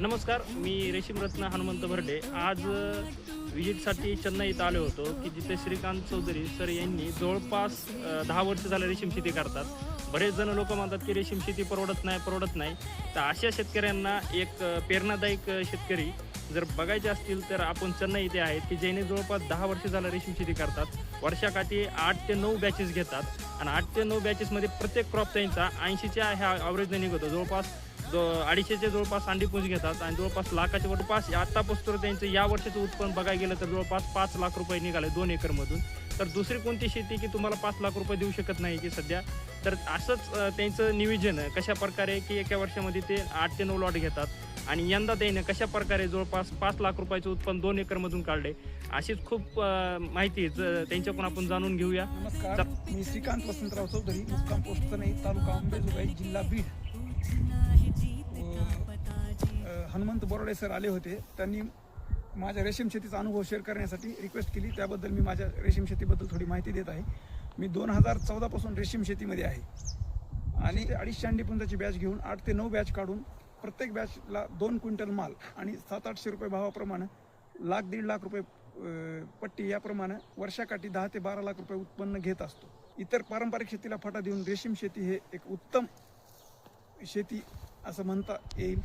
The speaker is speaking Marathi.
नमस्कार, मी रेशीमरत्न हनुमंत भरडे. आज विजिटसाठी चेन्नई इथं आलो होतो की जिथे श्रीकांत चौधरी सर यांनी जवळपास 10 वर्ष झालं रेशीम शेती करतात. बरेच जण लोक म्हणतात की रेशीम शेती परवडत नाही. तर अशा शेतकऱ्यांना एक प्रेरणादायक शेतकरी जर बघायचे असतील तर आपण चेन्नई इथे आहेत की ज्याने जवळपास 10 वर्ष झालं रेशीम शेती करतात. वर्षाकाठी 8 ते 9 बॅचेस घेतात आणि 8 ते 9 बॅचेसमध्ये प्रत्येक क्रॉप त्यांचा 80च्या ह्या ॲव्हरेजने निघतो. जवळपास 250च्या जवळपास अंडीपुंज घेतात आणि जवळपास लाखाच्या जवळपास आत्तापासून त्यांचं या वर्षाचं उत्पन्न बघायला गेलं तर जवळपास 5 लाख रुपये निघाले 2 एकरमधून. तर दुसरी कोणती शेती की तुम्हाला 5 लाख रुपये देऊ शकत नाही की सध्या. तर असंच त्यांचं नियोजन कशा प्रकारे की एका वर्षामध्ये ते 8 ते 9 लॉट घेतात आणि यंदा त्याने कशा प्रकारे जवळपास 5 लाख रुपयाचं उत्पन्न 2 एकरमधून काढले. अशीच खूप माहिती त्यांच्याकडून आपण जाणून घेऊया. नमस्कार, मी श्रीकांत वसंतराव चौधरी, मुक्काम पोस्ट तनई, तालुका अंबेजोगाई, जिल्हा बीड. हनुमंत बोराडे सर आले होते. त्यांनी माझ्या रेशीम शेतीचा अनुभव शेअर करण्यासाठी रिक्वेस्ट केली. त्याबद्दल मी माझ्या रेशीम शेतीबद्दल थोडी माहिती देत आहे. मी 2014 पासून रेशीम शेतीमध्ये आहे आणि 250 अंडीपुंजाची बॅच घेऊन 8 ते 9 बॅच काढून प्रत्येक बॅचला 2 क्विंटल माल आणि 700-800 रुपये भावाप्रमाणे 1-1.5 लाख रुपये पट्टी याप्रमाणे वर्षाकाठी 10 ते 12 लाख रुपये उत्पन्न घेत असतो. इतर पारंपरिक शेतीला फाटा देऊन रेशीम शेती हे एक उत्तम शेती असं म्हणता येईल.